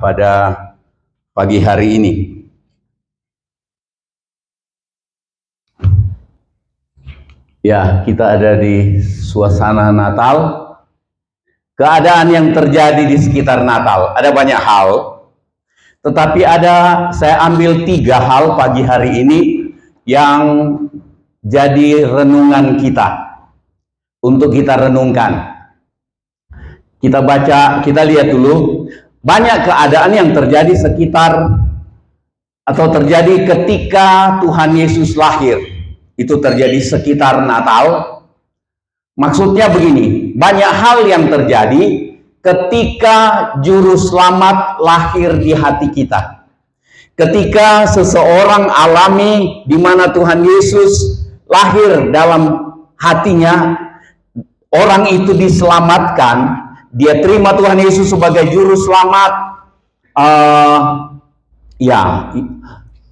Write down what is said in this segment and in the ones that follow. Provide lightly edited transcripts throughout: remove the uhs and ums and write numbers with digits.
pada pagi hari ini. Ya, kita ada di suasana Natal. Keadaan yang terjadi di sekitar Natal, ada banyak hal. Tetapi saya ambil 3 hal pagi hari ini yang jadi renungan kita. Untuk kita renungkan. Kita baca, kita lihat dulu. Banyak keadaan yang terjadi sekitar atau terjadi ketika Tuhan Yesus lahir. Itu terjadi sekitar Natal. Maksudnya begini, banyak hal yang terjadi ketika juru selamat lahir di hati kita. Ketika seseorang alami di mana Tuhan Yesus lahir dalam hatinya, orang itu diselamatkan, dia terima Tuhan Yesus sebagai juru selamat.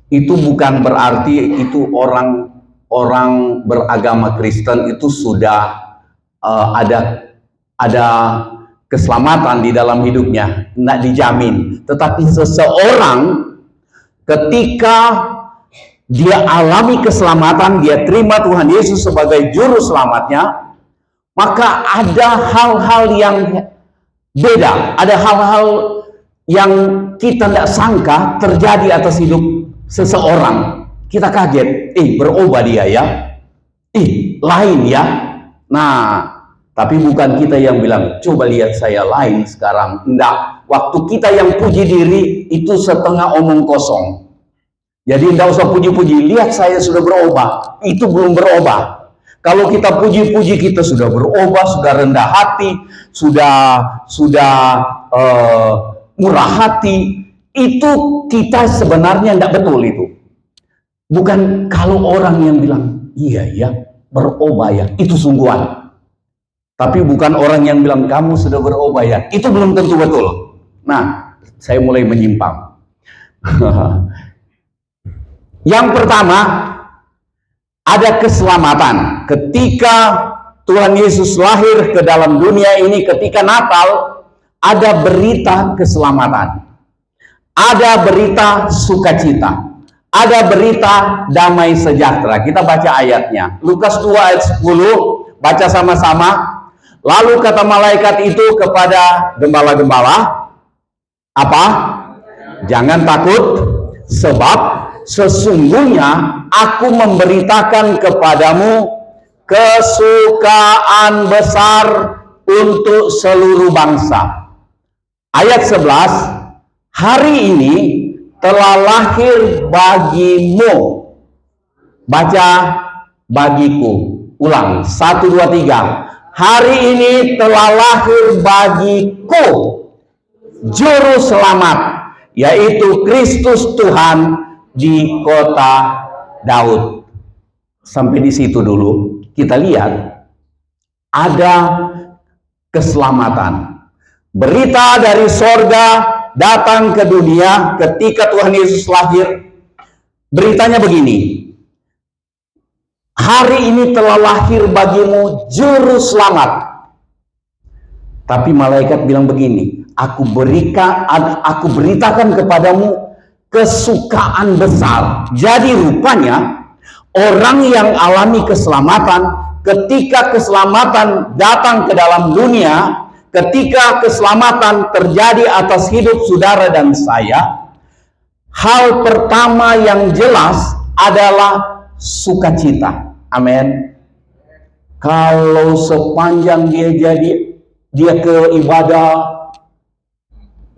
Itu bukan berarti itu orang beragama Kristen itu sudah ada keselamatan di dalam hidupnya, tidak dijamin. Tetapi seseorang ketika dia alami keselamatan, dia terima Tuhan Yesus sebagai juru selamatnya, maka ada hal-hal yang beda, ada hal-hal yang kita tidak sangka terjadi atas hidup seseorang. Kita kaget, berubah dia ya, lain ya. Nah, tapi bukan kita yang bilang, coba lihat saya lain sekarang. Enggak, waktu kita yang puji diri, itu setengah omong kosong. Jadi enggak usah puji-puji, lihat saya sudah berubah. Itu belum berubah. Kalau kita puji-puji, kita sudah berubah, sudah rendah hati, sudah murah hati. Itu kita sebenarnya enggak betul itu. Bukan kalau orang yang bilang, iya ya, berubah ya, itu sungguhan. Tapi bukan orang yang bilang kamu sudah berubah ya, itu belum tentu betul. Nah, saya mulai menyimpang. Yang pertama, ada keselamatan. Ketika Tuhan Yesus lahir ke dalam dunia ini, ketika Natal, ada berita keselamatan. Ada berita sukacita. Ada berita damai sejahtera. Kita baca ayatnya. Lukas 2 ayat 10. Baca sama-sama. Lalu kata malaikat itu kepada gembala-gembala, apa? Jangan takut, sebab sesungguhnya aku memberitakan kepadamu kesukaan besar untuk seluruh bangsa. Ayat 11. Hari ini telah lahir bagimu. Baca bagiku. Ulang. 1, 2, 3. Hari ini telah lahir bagiku juru selamat, yaitu Kristus Tuhan di kota Daud. Sampai di situ dulu. Kita lihat ada keselamatan. Berita dari sorga datang ke dunia ketika Tuhan Yesus lahir. Beritanya begini. Hari ini telah lahir bagimu juru selamat. Tapi malaikat bilang begini, aku beritakan kepadamu kesukaan besar. Jadi rupanya orang yang alami keselamatan, ketika keselamatan datang ke dalam dunia, ketika keselamatan terjadi atas hidup saudara dan saya, hal pertama yang jelas adalah sukacita. Amin. Kalau sepanjang dia ke ibadah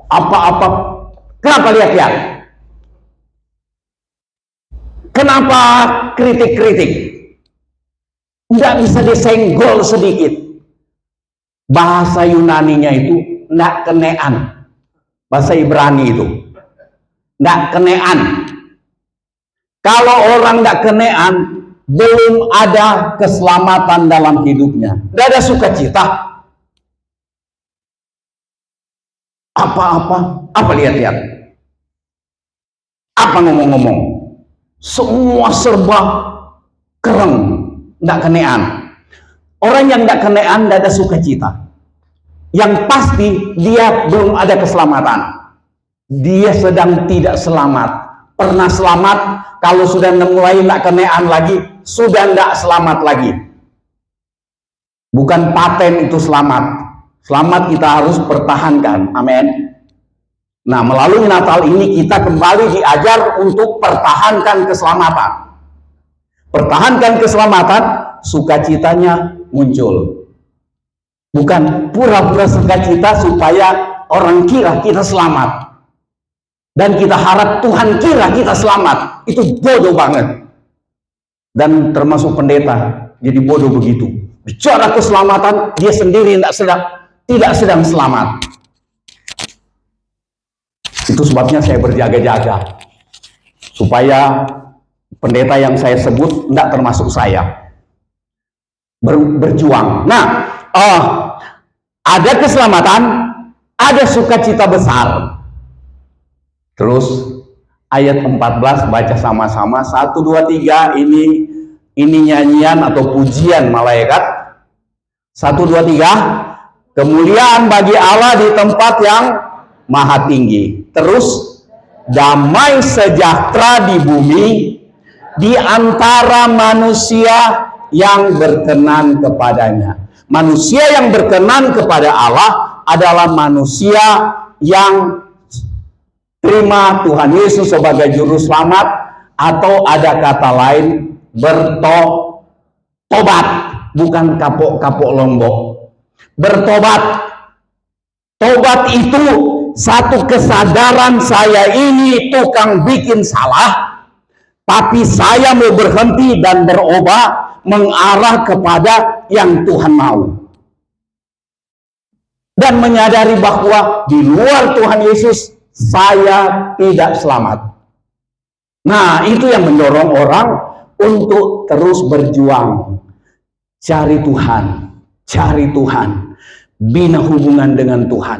apa-apa, kenapa lihat-lihat? Kenapa kritik-kritik? Nggak bisa disenggol sedikit. Bahasa Yunaninya itu nggak kenean. Bahasa Ibrani itu nggak kenean. Kalau orang nggak kenean, belum ada keselamatan dalam hidupnya. Nggak ada sukacita. Apa lihat-lihat? Apa ngomong-ngomong? Semua serba kereng, nggak kenean. Orang yang nggak kenean, nggak ada sukacita. Yang pasti dia belum ada keselamatan. dia sedang tidak selamat. Pernah selamat, kalau sudah mulai tidak kenaan lagi, sudah tidak selamat lagi. Bukan paten itu selamat. Selamat kita harus pertahankan. Amin. Nah, melalui Natal ini kita kembali diajar untuk pertahankan keselamatan. Pertahankan keselamatan, sukacitanya muncul. Bukan pura-pura sukacita supaya orang kira kita selamat. Dan kita harap Tuhan kira kita selamat. Itu bodoh banget. Dan termasuk pendeta, jadi bodoh begitu. Bicara keselamatan, dia sendiri tidak sedang selamat. Itu sebabnya saya berjaga-jaga. Supaya pendeta yang saya sebut tidak termasuk saya. Berjuang. Nah, ada keselamatan, ada sukacita besar. Terus ayat 14 baca sama-sama. 1, 2, 3. Ini nyanyian atau pujian malaikat. 1, 2, 3. Kemuliaan bagi Allah di tempat yang maha tinggi. Terus damai sejahtera di bumi di antara manusia yang berkenan kepadanya. Manusia yang berkenan kepada Allah adalah manusia yang terima Tuhan Yesus sebagai juru selamat, atau ada kata lain bertobat, bukan kapok-kapok lombok. Bertobat. Tobat itu satu kesadaran, saya ini tukang bikin salah, tapi saya mau berhenti dan berubah mengarah kepada yang Tuhan mau. Dan menyadari bahwa di luar Tuhan Yesus saya tidak selamat. Nah, itu yang mendorong orang untuk terus berjuang. Cari Tuhan, bina hubungan dengan Tuhan,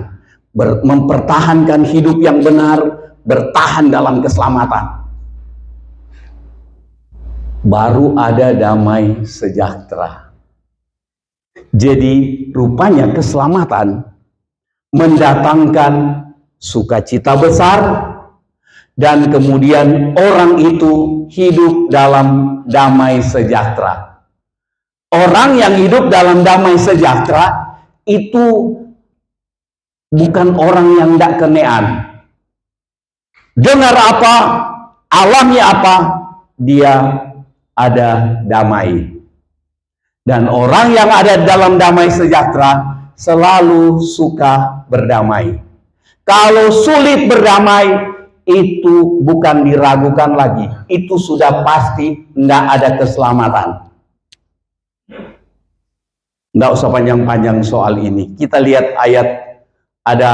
mempertahankan hidup yang benar, bertahan dalam keselamatan. Baru ada damai sejahtera. Jadi rupanya keselamatan mendatangkan sukacita besar, dan kemudian orang itu hidup dalam damai sejahtera. Orang yang hidup dalam damai sejahtera itu bukan orang yang tidak kenean. Dengar apa, alami apa, dia ada damai. Dan orang yang ada dalam damai sejahtera selalu suka berdamai. Kalau sulit berdamai, itu bukan diragukan lagi. Itu sudah pasti tidak ada keselamatan. Tidak usah panjang-panjang soal ini. Kita lihat ayat, ada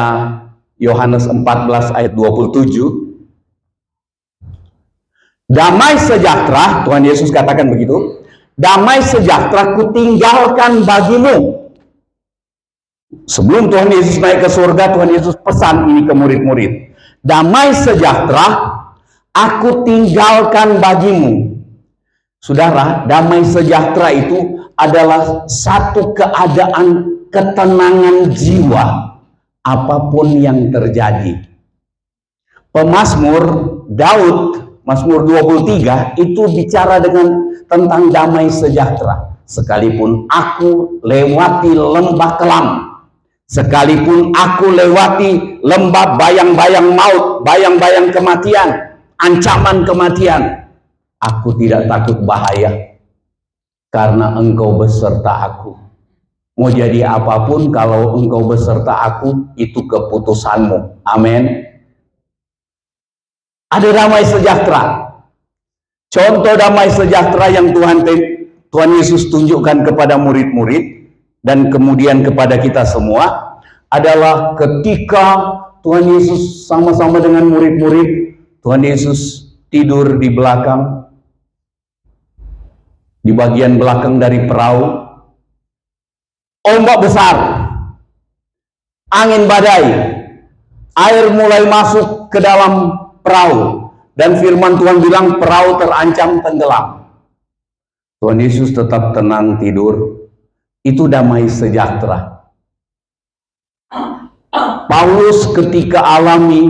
Yohanes 14 ayat 27. Damai sejahtera, Tuhan Yesus katakan begitu. Damai sejahtera kutinggalkan bagimu. Sebelum Tuhan Yesus naik ke surga, Tuhan Yesus pesan ini ke murid-murid. Damai sejahtera aku tinggalkan bagimu. Saudara, damai sejahtera itu adalah satu keadaan ketenangan jiwa apapun yang terjadi. Pemazmur Daud, Mazmur 23 itu bicara tentang damai sejahtera. Sekalipun aku lewati lembah kelam, sekalipun aku lewati lembah bayang-bayang maut, bayang-bayang kematian, ancaman kematian, aku tidak takut bahaya, karena Engkau beserta aku. Mau jadi apapun, kalau Engkau beserta aku, itu keputusanmu. Amin. Ada damai sejahtera. Contoh damai sejahtera yang Tuhan Yesus tunjukkan kepada murid-murid dan kemudian kepada kita semua adalah ketika Tuhan Yesus sama-sama dengan murid-murid, Tuhan Yesus tidur di belakang, di bagian belakang dari perahu. Ombak besar, angin badai, air mulai masuk ke dalam perahu, dan firman Tuhan bilang perahu terancam tenggelam. Tuhan Yesus tetap tenang tidur. Itu damai sejahtera. Paulus ketika alami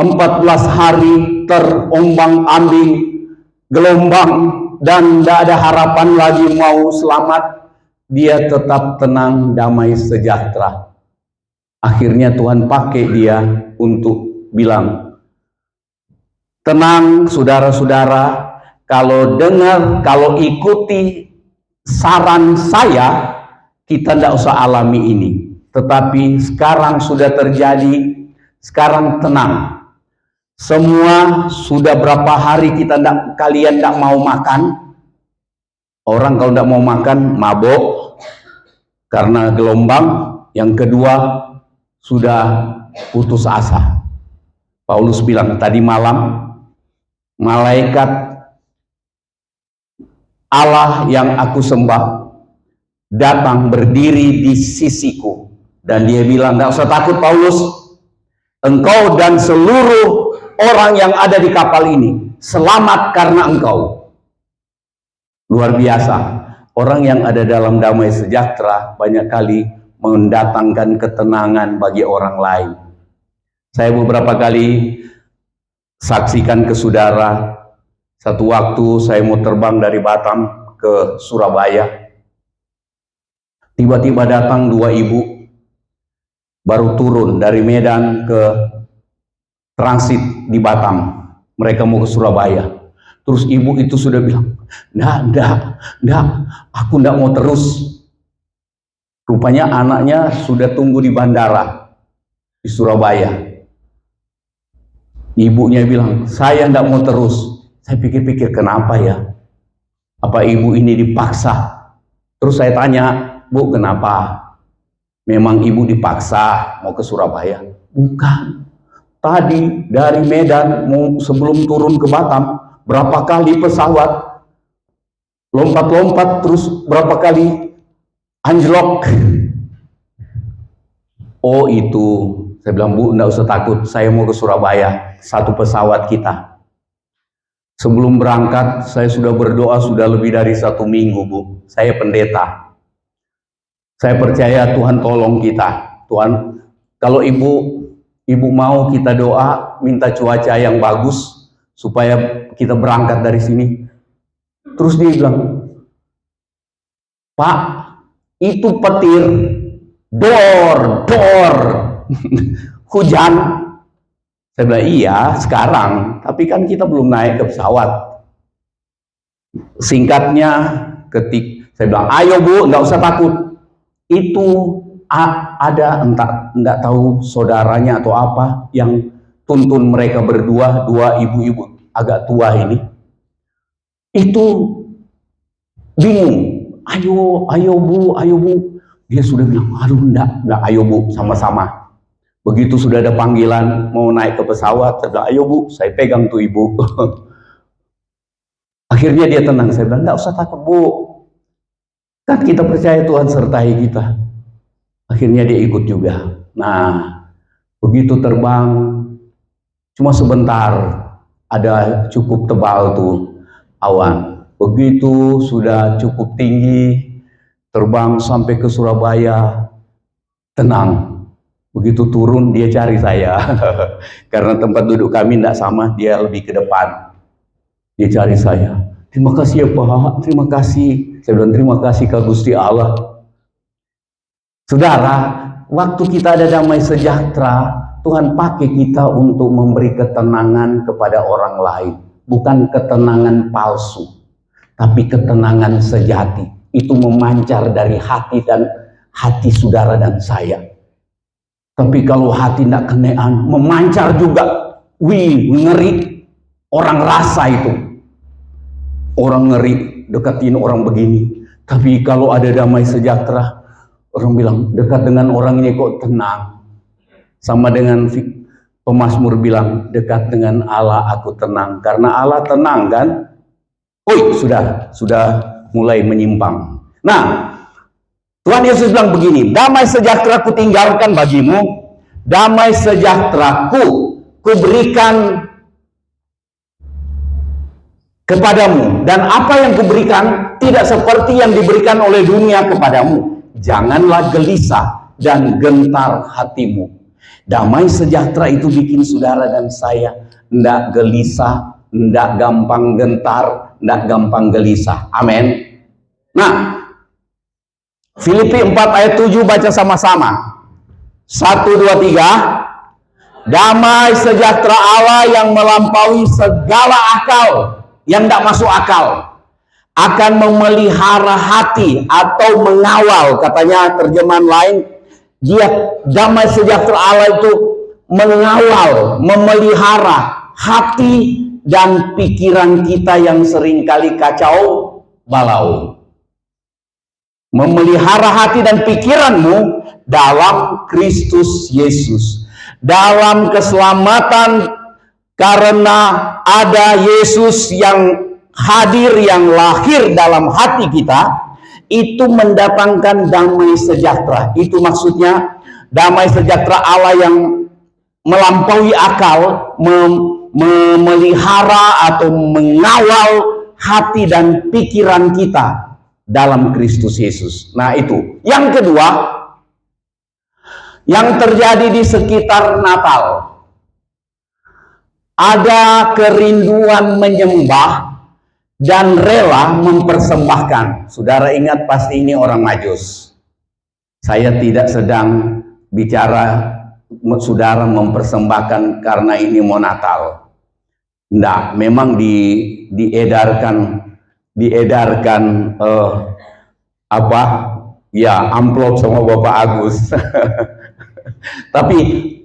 14 hari terombang-ambing gelombang dan tidak ada harapan lagi mau selamat, dia tetap tenang, damai, sejahtera. Akhirnya Tuhan pakai dia untuk bilang, tenang saudara-saudara, kalau ikuti saran saya, kita tidak usah alami ini. Tetapi sekarang sudah terjadi, sekarang tenang. Semua sudah berapa hari kalian tidak mau makan. Orang kalau tidak mau makan, mabuk karena gelombang. Yang kedua, sudah putus asa. Paulus bilang, tadi malam malaikat Allah yang aku sembah datang berdiri di sisiku. Dan dia bilang, tidak usah takut Paulus, engkau dan seluruh orang yang ada di kapal ini selamat karena engkau. Luar biasa. Orang yang ada dalam damai sejahtera banyak kali mendatangkan ketenangan bagi orang lain. Saya beberapa kali saksikan ke saudara, satu waktu saya mau terbang dari Batam ke Surabaya. Tiba-tiba datang dua ibu, baru turun dari Medan ke transit di Batam. Mereka mau ke Surabaya. Terus ibu itu sudah bilang, enggak, aku enggak mau terus. Rupanya anaknya sudah tunggu di bandara di Surabaya. Ibunya bilang, saya enggak mau terus. Saya pikir-pikir, kenapa ya? Apa ibu ini dipaksa? Terus saya tanya, Bu, kenapa? Memang ibu dipaksa mau ke Surabaya? Bukan. Tadi dari Medan sebelum turun ke Batam, berapa kali pesawat lompat-lompat, terus berapa kali anjlok. Oh itu, saya bilang, Bu, enggak usah takut, saya mau ke Surabaya, satu pesawat kita. Sebelum berangkat, saya sudah berdoa sudah lebih dari 1 minggu, Bu. Saya pendeta. Saya percaya Tuhan tolong kita. Tuhan, kalau ibu mau kita doa, minta cuaca yang bagus, supaya kita berangkat dari sini. Terus dia bilang, Pak, itu petir, dor, hujan. Saya bilang, iya sekarang, tapi kan kita belum naik ke pesawat. Singkatnya, saya bilang, ayo Bu, nggak usah takut. Itu ada enggak tahu saudaranya atau apa yang tuntun mereka berdua, dua ibu-ibu agak tua ini. Itu bingung. Ayo Bu. Dia sudah bilang, aduh enggak, ayo Bu, sama-sama. Begitu sudah ada panggilan mau naik ke pesawat, saya bilang, ayo Bu, saya pegang tuh ibu. Akhirnya dia tenang. Saya bilang, enggak usah takut Bu, kan kita percaya Tuhan sertai kita. Akhirnya dia ikut juga. Nah, begitu terbang, cuma sebentar, ada cukup tebal tuh awan. Begitu sudah cukup tinggi, terbang sampai ke Surabaya, tenang. Begitu turun, dia cari saya. Karena tempat duduk kami tidak sama, dia lebih ke depan. Dia cari saya. Terima kasih ya Pak, terima kasih. Saya bilang, terima kasih ke Gusti Allah. Saudara, waktu kita ada damai sejahtera, Tuhan pakai kita untuk memberi ketenangan kepada orang lain. Bukan ketenangan palsu, tapi ketenangan sejati. Itu memancar dari hati saudara dan saya. Tapi kalau hati tidak kenean, memancar juga. Ngeri. Orang rasa itu. Orang ngeri, deketin orang begini. Tapi kalau ada damai sejahtera, orang bilang, dekat dengan orang ini kok tenang. Sama dengan pemazmur bilang, dekat dengan Allah aku tenang. Karena Allah tenang kan? Sudah mulai menyimpang. Nah, Tuhan Yesus bilang begini, damai sejahtera ku tinggalkan bagimu, damai sejahtera ku berikan kepadamu. Dan apa yang kuberikan tidak seperti yang diberikan oleh dunia kepadamu. Janganlah gelisah dan gentar hatimu. Damai sejahtera itu bikin saudara dan saya tidak gelisah, tidak gampang gentar, tidak gampang gelisah. Amin. Nah, Filipi 4 ayat 7 baca sama-sama. 1, 2, 3. Damai sejahtera Allah yang melampaui segala akal, yang tidak masuk akal, akan memelihara hati atau mengawal. Katanya terjemahan lain, dia damai sejahtera Allah itu mengawal, memelihara hati dan pikiran kita yang seringkali kacau balau. Memelihara hati dan pikiranmu dalam Kristus Yesus, dalam keselamatan, karena ada Yesus yang hadir, yang lahir dalam hati kita. Itu mendatangkan damai sejahtera. Itu maksudnya damai sejahtera Allah yang melampaui akal, memelihara atau mengawal hati dan pikiran kita dalam Kristus Yesus. Nah, itu. Yang kedua, yang terjadi di sekitar Natal, ada kerinduan menyembah dan rela mempersembahkan. Saudara ingat pasti ini orang Majus. Saya tidak sedang bicara saudara mempersembahkan karena ini mau Natal. Enggak, memang diedarkan amplop sama Bapak Agus. Tapi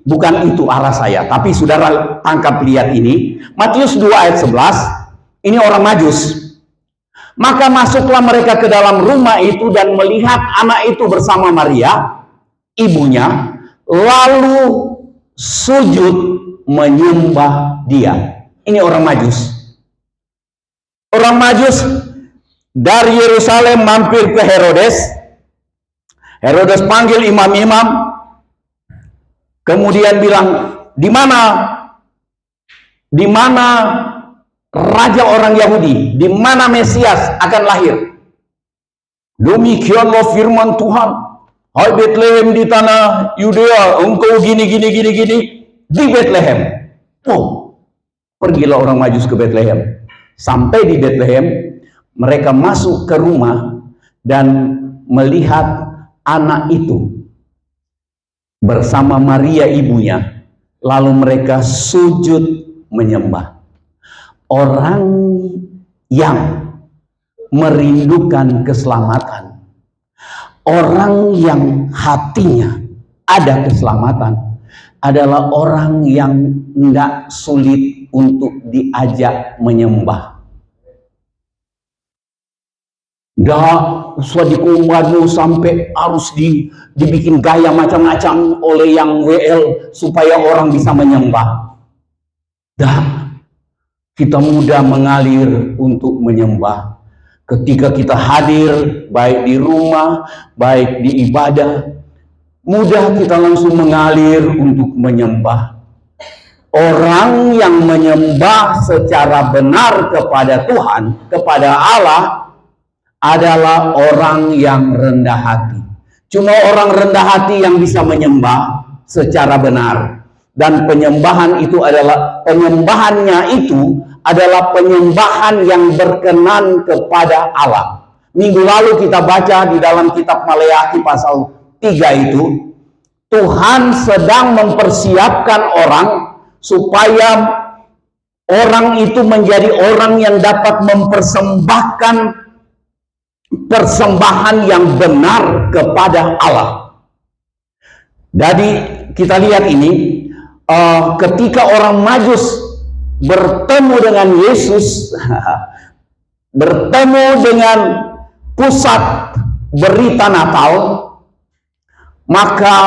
bukan itu arah saya. Tapi saudara tangkap, lihat ini. Matius 2 ayat 11. Ini orang Majus. Maka masuklah mereka ke dalam rumah itu dan melihat anak itu bersama Maria, ibunya, lalu sujud menyembah dia. Ini orang Majus. Orang Majus dari Yerusalem mampir ke Herodes. Herodes panggil imam-imam, kemudian bilang, di mana raja orang Yahudi, di mana Mesias akan lahir? Demikianlah firman Tuhan, hai Bethlehem di tanah Yudea, engkau gini di Bethlehem. Oh, pergilah orang Majus ke Bethlehem. Sampai di Bethlehem, mereka masuk ke rumah dan melihat anak itu bersama Maria ibunya, lalu mereka sujud menyembah. Orang yang merindukan keselamatan, orang yang hatinya ada keselamatan, adalah orang yang tidak sulit untuk diajak menyembah. Tidak usah dikumpulkan sampai harus dibikin gaya macam-macam oleh yang WL supaya orang bisa menyembah. Dah, kita mudah mengalir untuk menyembah. Ketika kita hadir, baik di rumah, baik di ibadah, mudah kita langsung mengalir untuk menyembah. Orang yang menyembah secara benar kepada Tuhan, kepada Allah, adalah orang yang rendah hati. Cuma orang rendah hati yang bisa menyembah secara benar. Dan penyembahannya itu adalah penyembahan yang berkenan kepada Allah. Minggu lalu kita baca di dalam kitab Maleakhi pasal 3 itu, Tuhan sedang mempersiapkan orang supaya orang itu menjadi orang yang dapat mempersembahkan persembahan yang benar kepada Allah. Jadi kita lihat ini, ketika orang Majus bertemu dengan Yesus, bertemu dengan pusat berita Natal, maka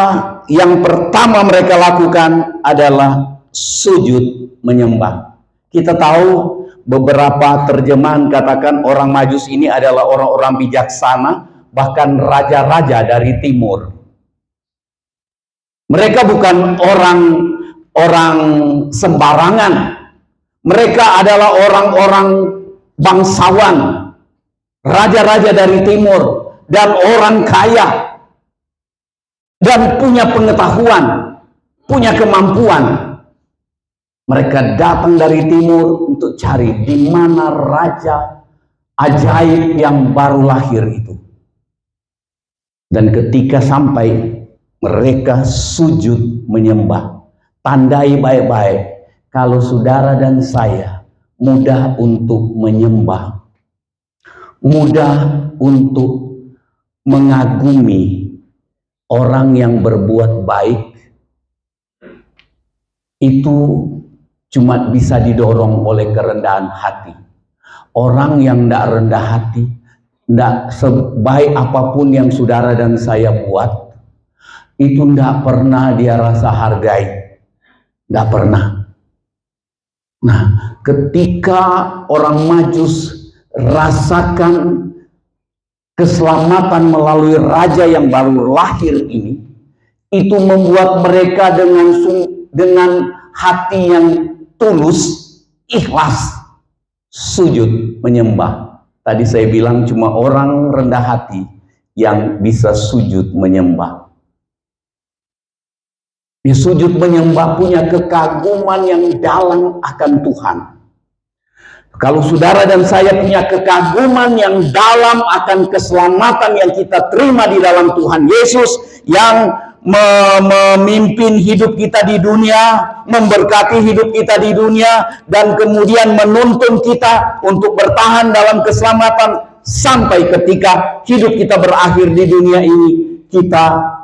yang pertama mereka lakukan adalah sujud menyembah. Kita tahu beberapa terjemahan katakan orang Majus ini adalah orang-orang bijaksana, bahkan raja-raja dari timur. Mereka bukan orang sembarangan. Mereka adalah orang-orang bangsawan, raja-raja dari timur, dan orang kaya, dan punya pengetahuan. punya kemampuan. Mereka datang dari timur untuk cari di mana raja ajaib yang baru lahir itu. Dan ketika sampai, mereka sujud menyembah. Tandai baik-baik kalau saudara dan saya mudah untuk menyembah, mudah untuk mengagumi orang yang berbuat baik, itu cuma bisa didorong oleh kerendahan hati. Orang yang tidak rendah hati, tidak sebaik apapun yang saudara dan saya buat, itu tidak pernah dia rasa hargai. Tidak pernah. Nah, ketika orang Majus rasakan keselamatan melalui raja yang baru lahir ini, itu membuat mereka dengan hati yang tulus, ikhlas, sujud menyembah. Tadi saya bilang cuma orang rendah hati yang bisa sujud menyembah. Di sujud menyembah punya kekaguman yang dalam akan Tuhan. Kalau saudara dan saya punya kekaguman yang dalam akan keselamatan yang kita terima di dalam Tuhan Yesus, yang memimpin hidup kita di dunia, memberkati hidup kita di dunia, dan kemudian menuntun kita untuk bertahan dalam keselamatan sampai ketika hidup kita berakhir di dunia ini, kita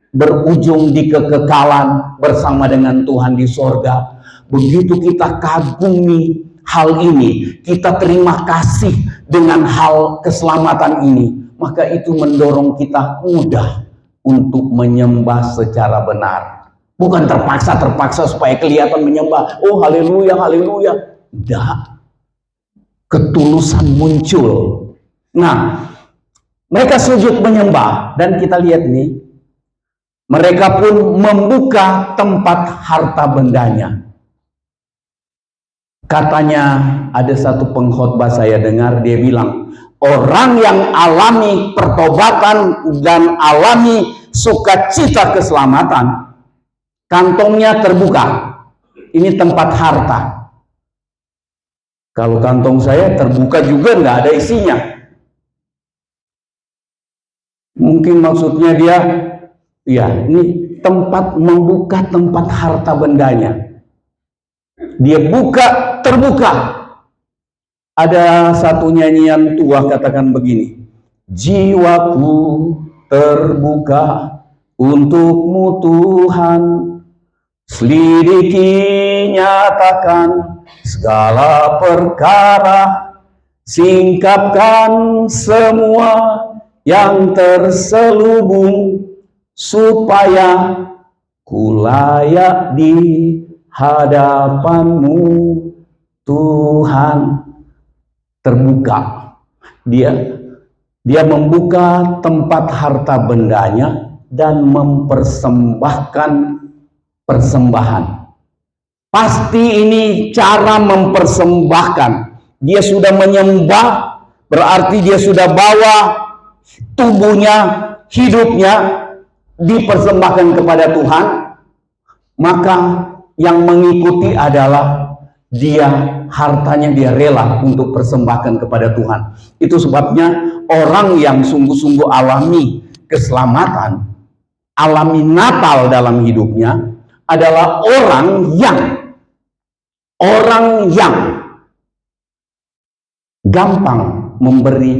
berujung di kekekalan bersama dengan Tuhan di sorga. Begitu kita kagumi hal ini, kita terima kasih dengan hal keselamatan ini, maka itu mendorong kita mudah untuk menyembah secara benar. Bukan terpaksa supaya kelihatan menyembah, oh haleluya, haleluya. Tidak. Ketulusan muncul. Nah, mereka sujud menyembah, dan kita lihat nih, mereka pun membuka tempat harta bendanya. Katanya ada satu pengkhotbah saya dengar, dia bilang, orang yang alami pertobatan dan alami sukacita keselamatan, kantongnya terbuka. Ini tempat harta. Kalau kantong saya terbuka juga nggak ada isinya. Mungkin maksudnya dia, ya, ini tempat membuka tempat harta bendanya. Dia buka, terbuka. Ada satu nyanyian tua katakan begini, jiwaku terbuka untukmu Tuhan, selidiki nyatakan segala perkara, singkapkan semua yang terselubung, supaya ku layak di hadapanmu Tuhan. Terbuka, dia membuka tempat harta bendanya dan mempersembahkan persembahan. Pasti ini cara mempersembahkan. Dia sudah menyembah, berarti dia sudah bawa tubuhnya, hidupnya dipersembahkan kepada Tuhan. Maka yang mengikuti adalah dia, hartanya dia rela untuk persembahkan kepada Tuhan. Itu sebabnya orang yang sungguh-sungguh alami keselamatan, alami Natal dalam hidupnya, adalah orang yang gampang memberi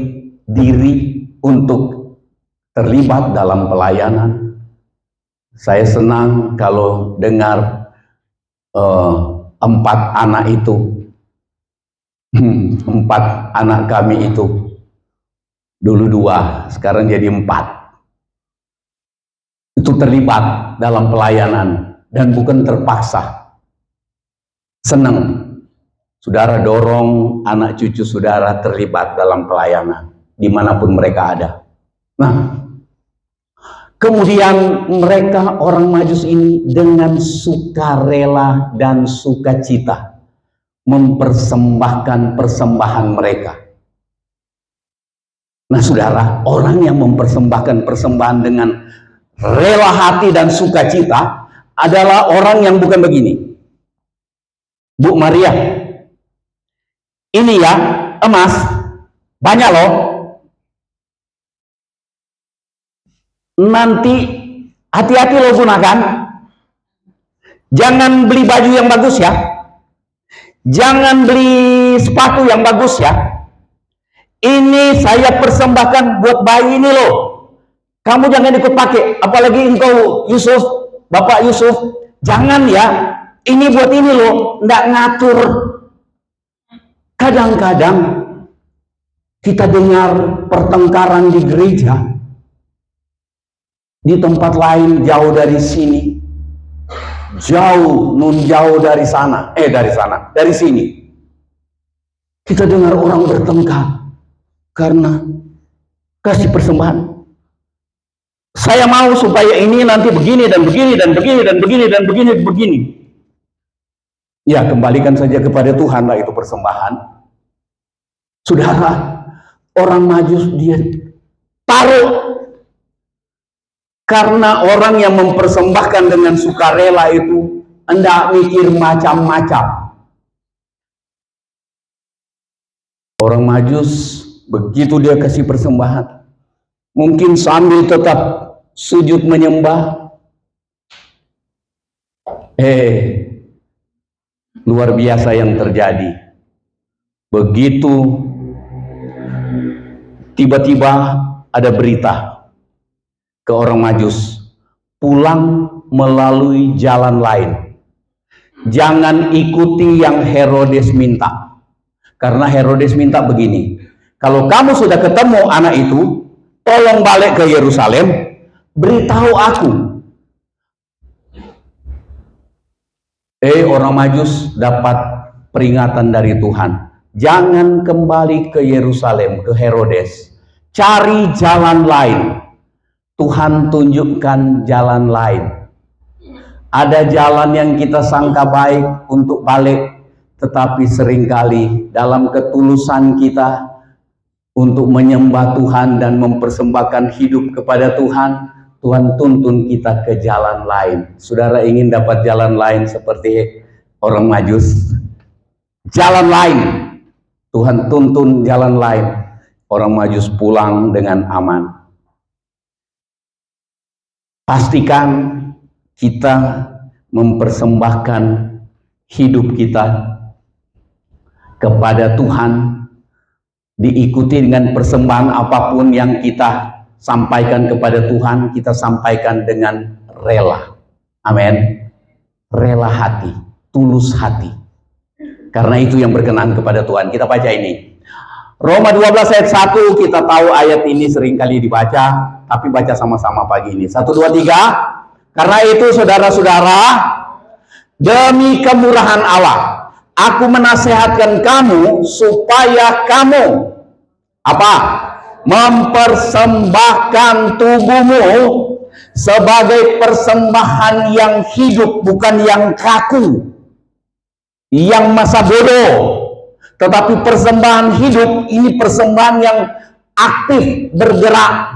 diri untuk terlibat dalam pelayanan. Saya senang kalau dengar 4 anak itu, 4 anak kami itu, dulu 2, sekarang jadi 4, itu terlibat dalam pelayanan dan bukan terpaksa. Senang saudara dorong anak cucu saudara terlibat dalam pelayanan dimanapun mereka ada. Nah, kemudian mereka orang Majus ini dengan sukarela dan sukacita mempersembahkan persembahan mereka. Nah saudara, orang yang mempersembahkan persembahan dengan rela hati dan sukacita adalah orang yang bukan begini. Bu Maria, ini ya emas banyak loh. Nanti hati-hati lo gunakan. Jangan beli baju yang bagus ya. Jangan beli sepatu yang bagus ya. Ini saya persembahkan buat bayi ini loh. Kamu jangan ikut pakai. Apalagi engkau Yusuf, Bapak Yusuf. Jangan ya. Ini buat ini loh. Nggak ngatur. Kadang-kadang kita dengar pertengkaran di gereja. Di tempat lain jauh dari sini. Jauh dari sana. Dari sini. Kita dengar orang bertengkar karena kasih persembahan. Saya mau supaya ini nanti begini dan begini dan begini dan begini dan begini begini. Ya, kembalikan saja kepada Tuhan lah itu persembahan. Saudara, orang Majus dia taruh. Karena orang yang mempersembahkan dengan sukarela itu hendak mikir macam-macam. Orang Majus begitu dia kasih persembahan, mungkin sambil tetap sujud menyembah. Luar biasa yang terjadi. Begitu tiba-tiba ada berita ke orang Majus, pulang melalui jalan lain. Jangan ikuti yang Herodes minta. Karena Herodes minta begini, kalau kamu sudah ketemu anak itu, tolong balik ke Yerusalem, beritahu aku. Orang Majus dapat peringatan dari Tuhan. Jangan kembali ke Yerusalem, ke Herodes. Cari jalan lain. Tuhan tunjukkan jalan lain. Ada jalan yang kita sangka baik untuk balik, tetapi seringkali dalam ketulusan kita untuk menyembah Tuhan dan mempersembahkan hidup kepada Tuhan, Tuhan tuntun kita ke jalan lain. Saudara ingin dapat jalan lain seperti orang Majus? Jalan lain. Tuhan tuntun jalan lain. Orang Majus pulang dengan aman. Pastikan kita mempersembahkan hidup kita kepada Tuhan, diikuti dengan persembahan apapun yang kita sampaikan kepada Tuhan, kita sampaikan dengan rela. Amin. Rela hati, tulus hati. Karena itu yang berkenan kepada Tuhan. Kita baca ini. Roma 12 ayat 1, kita tahu ayat ini seringkali dibaca, tapi baca sama-sama pagi ini. 1, 2, 3. Karena itu saudara-saudara, demi kemurahan Allah, aku menasihatkan kamu supaya kamu apa? Mempersembahkan tubuhmu sebagai persembahan yang hidup, bukan yang kaku, yang masa bodoh. Tetapi persembahan hidup ini persembahan yang aktif bergerak.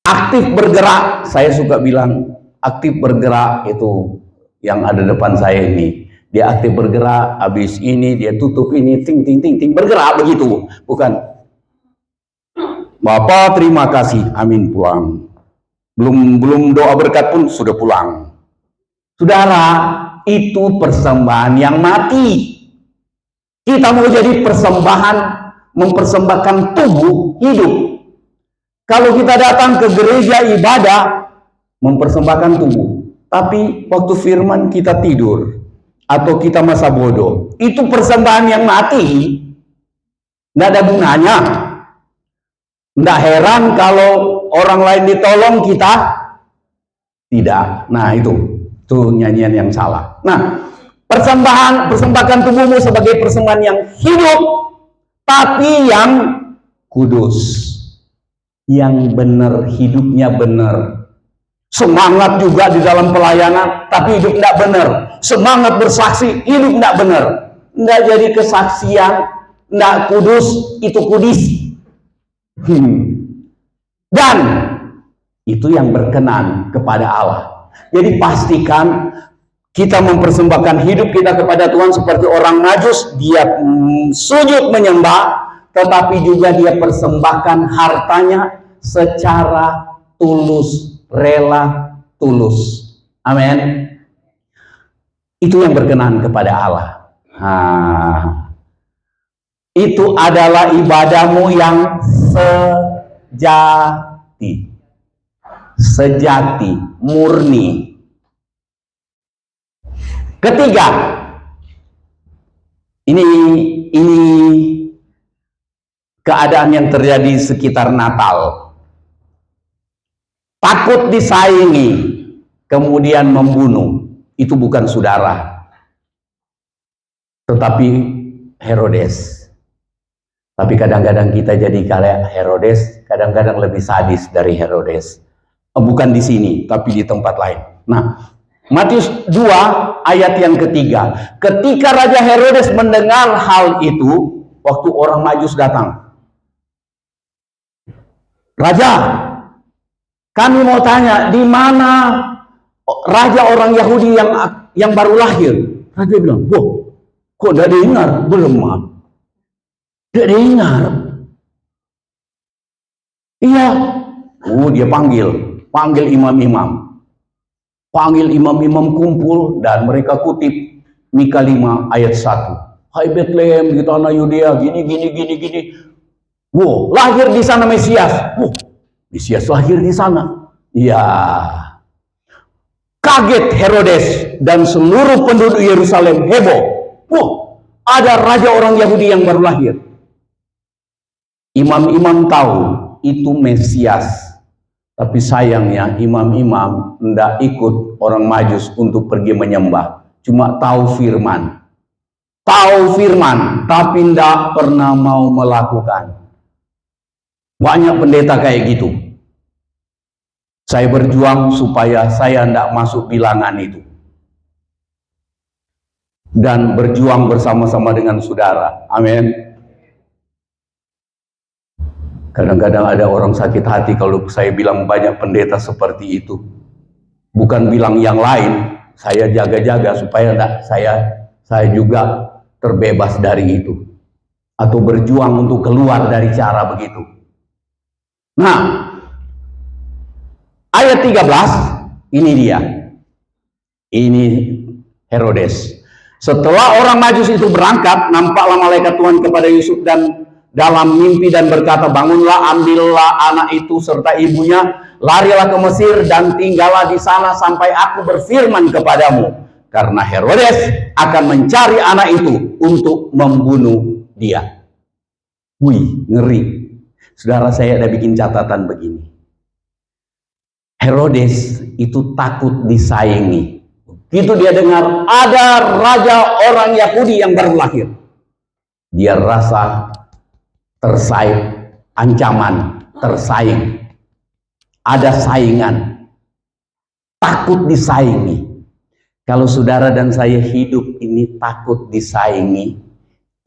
Aktif bergerak, saya suka bilang aktif bergerak itu yang ada depan saya ini. Dia aktif bergerak, habis ini dia tutup ini, ting ting ting ting, bergerak begitu. Bukan, Bapak terima kasih, amin, pulang. Belum doa berkat pun sudah pulang. Saudara, itu persembahan yang mati. Kita mau jadi persembahan, mempersembahkan tubuh hidup. Kalau kita datang ke gereja ibadah, mempersembahkan tubuh, tapi waktu firman kita tidur atau kita masa bodoh, itu persembahan yang mati. Nggak ada gunanya. Nggak heran kalau orang lain ditolong, kita tidak. Nah, itu nyanyian yang salah. Nah, persembahkan tubuhmu sebagai persembahan yang hidup, tapi yang kudus, yang benar, hidupnya benar. Semangat juga di dalam pelayanan, tapi hidup tidak benar. Semangat bersaksi, hidup tidak benar. Tidak jadi kesaksian, tidak kudus, itu kudis. Dan Itu yang berkenan kepada Allah. Jadi pastikan kita mempersembahkan hidup kita kepada Tuhan seperti orang Majus. Dia sujud menyembah, tetapi juga dia persembahkan hartanya secara tulus, rela, tulus. Amin. Itu yang berkenan kepada Allah. Itu adalah ibadahmu yang sejati, murni. Ketiga, ini keadaan yang terjadi sekitar Natal. Takut disaingi, kemudian membunuh. Itu bukan saudara, tetapi Herodes. Tapi kadang-kadang kita jadi kayak Herodes, kadang-kadang lebih sadis dari Herodes. Bukan di sini, tapi di tempat lain. Nah, Matius 2 ayat yang ketiga. Ketika Raja Herodes mendengar hal itu, waktu orang Majus datang. Raja, kami mau tanya, di mana raja orang Yahudi yang baru lahir? Raja bilang, "Wah, kok tidak dengar? Belum, maaf. Tidak dengar." Iya. Dia panggil imam-imam. Panggil imam-imam kumpul dan mereka kutip Mika 5 ayat 1. "Hai Bethlehem di tanah Yudea, gini. Wow, lahir di sana Mesias." Mesias lahir di sana. Ya. Kaget Herodes dan seluruh penduduk Yerusalem heboh. Ada raja orang Yahudi yang baru lahir. Imam-imam tahu itu Mesias. Tapi sayangnya imam-imam tidak ikut orang Majus untuk pergi menyembah. Cuma tahu firman. Tapi tidak pernah mau melakukan. Banyak pendeta kayak gitu. Saya berjuang supaya saya tidak masuk bilangan itu. Dan berjuang bersama-sama dengan saudara. Amin. Kadang-kadang ada orang sakit hati kalau saya bilang banyak pendeta seperti itu. Bukan bilang yang lain, saya jaga-jaga supaya enggak saya juga terbebas dari itu. Atau berjuang untuk keluar dari cara begitu. Nah, ayat 13, ini dia. Ini Herodes. Setelah orang Majus itu berangkat, nampaklah malaikat Tuhan kepada Yusuf dan dalam mimpi dan berkata, "Bangunlah, ambillah anak itu serta ibunya, larilah ke Mesir dan tinggallah di sana sampai aku berfirman kepadamu, karena Herodes akan mencari anak itu untuk membunuh dia." Ngeri. Saudara, saya ada bikin catatan begini. Herodes itu takut disaingi. Begitu dia dengar ada raja orang Yahudi yang baru lahir, dia rasa tersaing, ancaman, tersaing. Ada saingan. Takut disaingi. Kalau saudara dan saya hidup ini takut disaingi,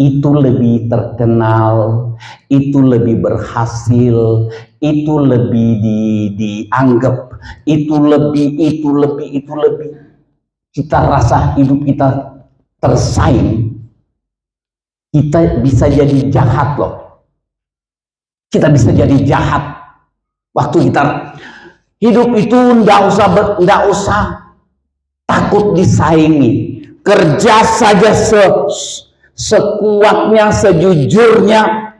itu lebih terkenal, itu lebih berhasil, itu lebih dianggap, itu lebih. Kita rasa hidup kita tersaing, kita bisa jadi jahat loh. Kita bisa jadi jahat. Waktu kita hidup itu nggak usah takut disaingi. Kerja saja sekuatnya, sejujurnya,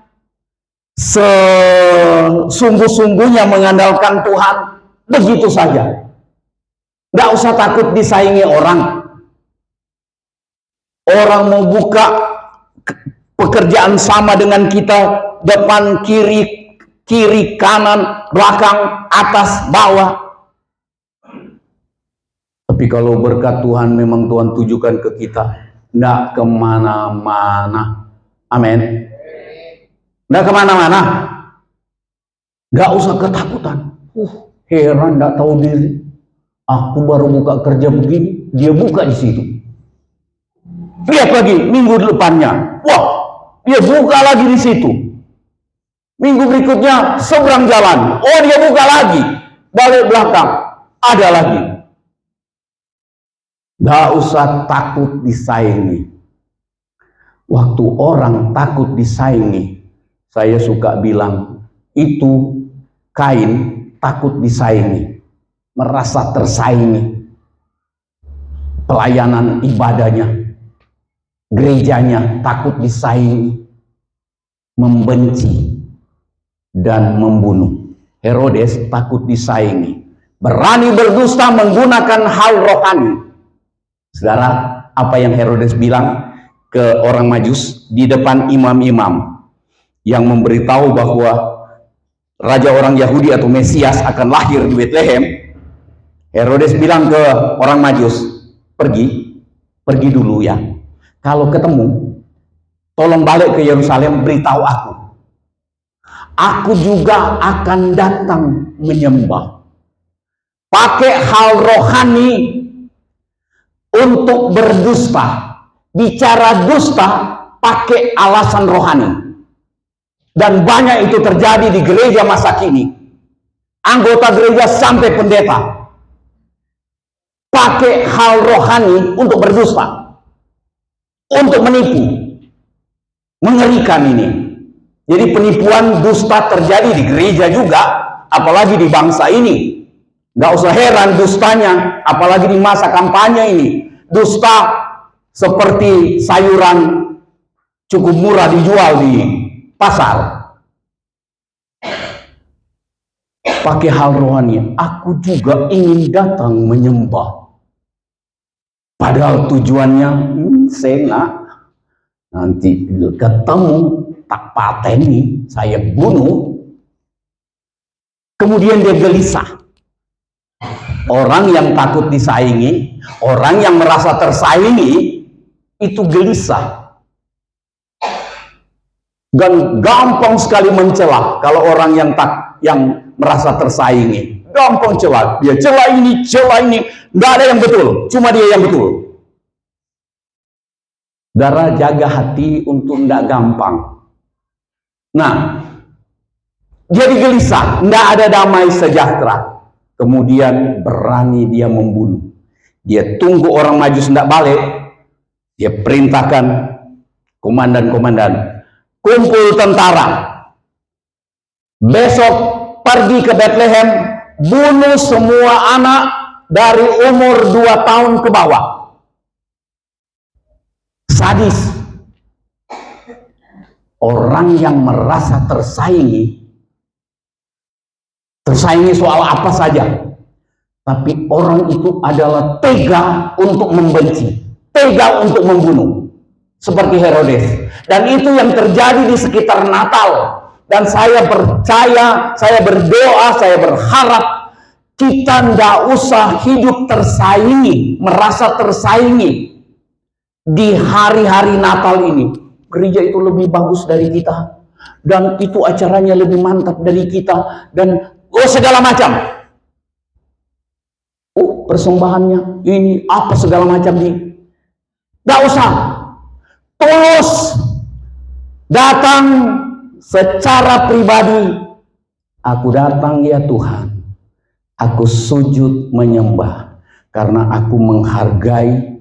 sesungguh-sungguhnya mengandalkan Tuhan. Begitu saja. Nggak usah takut disaingi orang. Orang mau buka pekerjaan sama dengan kita, depan, kiri, kanan, belakang, atas, bawah. Tapi kalau berkat Tuhan memang Tuhan tujukan ke kita, tidak kemana-mana. Amin. Tidak kemana-mana. Tidak usah ketakutan. Heran, tidak tahu diri. Aku baru buka kerja begini, dia buka di situ. Lihat lagi minggu depannya, dia buka lagi di situ. Minggu berikutnya seberang jalan, dia buka lagi. balik belakang, ada lagi. Gak usah takut disaingi. Waktu orang takut disaingi, saya suka bilang, itu Kain takut disaingi, merasa tersaingi. Pelayanan ibadahnya, gerejanya takut disaingi, membenci dan membunuh. Herodes takut disaingi, berani berdusta menggunakan hal rohani. Saudara, apa yang Herodes bilang ke orang Majus di depan imam-imam yang memberitahu bahwa raja orang Yahudi atau Mesias akan lahir di Bethlehem? Herodes bilang ke orang Majus, pergi dulu ya. Kalau ketemu, tolong balik ke Yerusalem, beritahu aku. Aku juga akan datang menyembah. Pakai hal rohani untuk berdusta. Bicara dusta pakai alasan rohani. Dan banyak itu terjadi di gereja masa kini. Anggota gereja sampai pendeta pakai hal rohani untuk berdusta, untuk menipu. Mengerikan ini. Jadi penipuan dusta terjadi di gereja juga, apalagi di bangsa ini. Gak usah heran dustanya, apalagi di masa kampanye ini. Dusta seperti sayuran cukup murah dijual di pasar. Pakai hal rohani, aku juga ingin datang menyembah. Padahal tujuannya, saya nanti ketemu, tak pateni, saya bunuh. Kemudian dia gelisah. Orang yang takut disaingi, orang yang merasa tersaingi, itu gelisah. Dan gampang sekali mencela kalau orang yang merasa tersaingi. Gampang celah. Dia celah ini, nggak ada yang betul, cuma dia yang betul. Saudara, jaga hati untuk nggak gampang. Nah, jadi gelisah, nggak ada damai sejahtera. Kemudian berani dia membunuh. Dia tunggu orang Majus nggak balik. Dia perintahkan komandan-komandan, kumpul tentara. Besok pergi ke Bethlehem, bunuh semua anak dari umur 2 tahun ke bawah. Sadis. Orang yang merasa tersaingi soal apa saja, tapi orang itu adalah tega untuk membenci, tega untuk membunuh, seperti Herodes. Dan itu yang terjadi di sekitar Natal. Dan saya percaya, saya berdoa, saya berharap kita tidak usah hidup tersaingi, merasa tersaingi di hari-hari Natal ini. Gereja itu lebih bagus dari kita, dan itu acaranya lebih mantap dari kita, dan segala macam. Persembahannya ini apa segala macam nih. Tidak usah. Tulus datang secara pribadi. Aku datang ya Tuhan. Aku sujud menyembah karena aku menghargai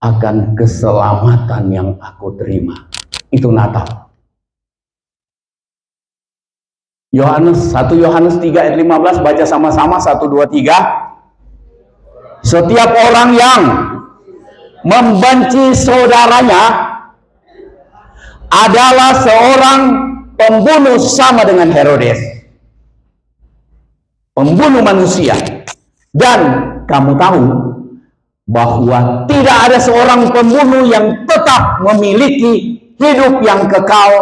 akan keselamatan yang aku terima. Itu Natal. 1 Yohanes 3 ayat 15, baca sama-sama 1, 2, 3. Setiap orang yang membenci saudaranya adalah seorang pembunuh, sama dengan Herodes. Pembunuh manusia. Dan kamu tahu bahwa tidak ada seorang pembunuh yang tetap memiliki hidup yang kekal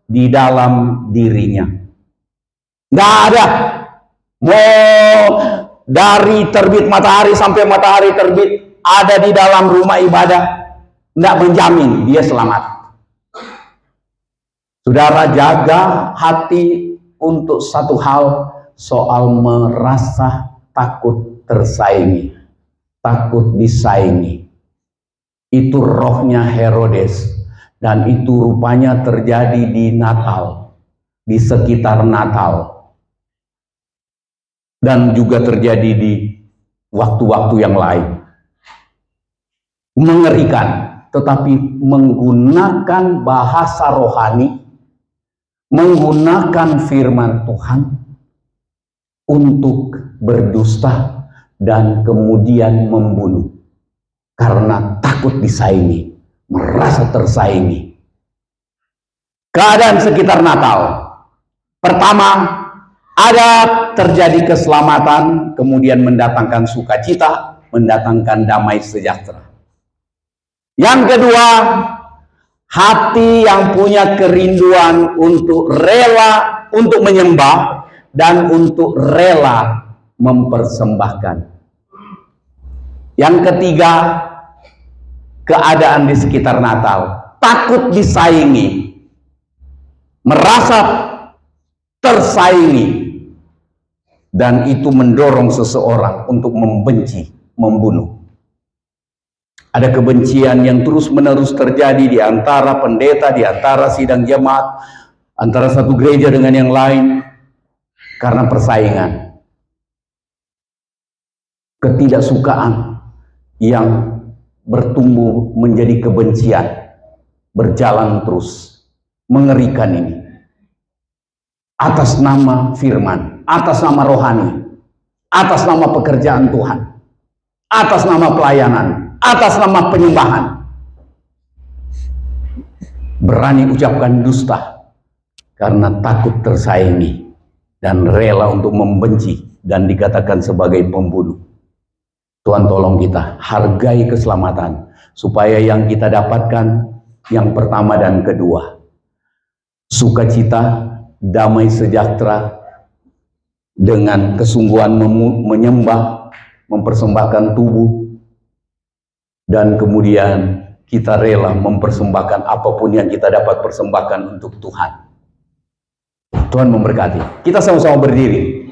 di dalam dirinya. Nggak ada. Mau dari terbit matahari sampai matahari terbit ada di dalam rumah ibadah, nggak menjamin dia selamat. Saudara, jaga hati untuk satu hal, soal merasa takut tersaingi, takut disaingi. Itu rohnya Herodes. Dan itu rupanya terjadi di Natal, di sekitar Natal. dan juga terjadi di waktu-waktu yang lain. Mengerikan, tetapi menggunakan bahasa rohani, menggunakan firman Tuhan untuk berdusta dan kemudian membunuh karena takut disaingi, merasa tersaingi. Keadaan sekitar Natal, pertama, ada terjadi keselamatan, kemudian mendatangkan sukacita, mendatangkan damai sejahtera. Yang kedua, hati yang punya kerinduan untuk rela untuk menyembah dan untuk rela mempersembahkan. Yang ketiga, keadaan di sekitar Natal, takut disaingi, merasa tersaingi, dan itu mendorong seseorang untuk membenci, membunuh. Ada kebencian yang terus-menerus terjadi di antara pendeta, di antara sidang jemaat, antara satu gereja dengan yang lain, karena persaingan. Ketidaksukaan yang bertumbuh menjadi kebencian, berjalan terus. Mengerikan ini. Atas nama firman, atas nama rohani, atas nama pekerjaan Tuhan, atas nama pelayanan, atas nama penyembahan, berani ucapkan dusta karena takut tersaingi dan rela untuk membenci dan dikatakan sebagai pembunuh. Tuhan tolong kita hargai keselamatan supaya yang kita dapatkan yang pertama dan kedua, sukacita, damai sejahtera dengan kesungguhan menyembah, mempersembahkan tubuh, dan kemudian kita rela mempersembahkan apapun yang kita dapat persembahkan untuk Tuhan. Tuhan memberkati. Kita sama-sama berdiri.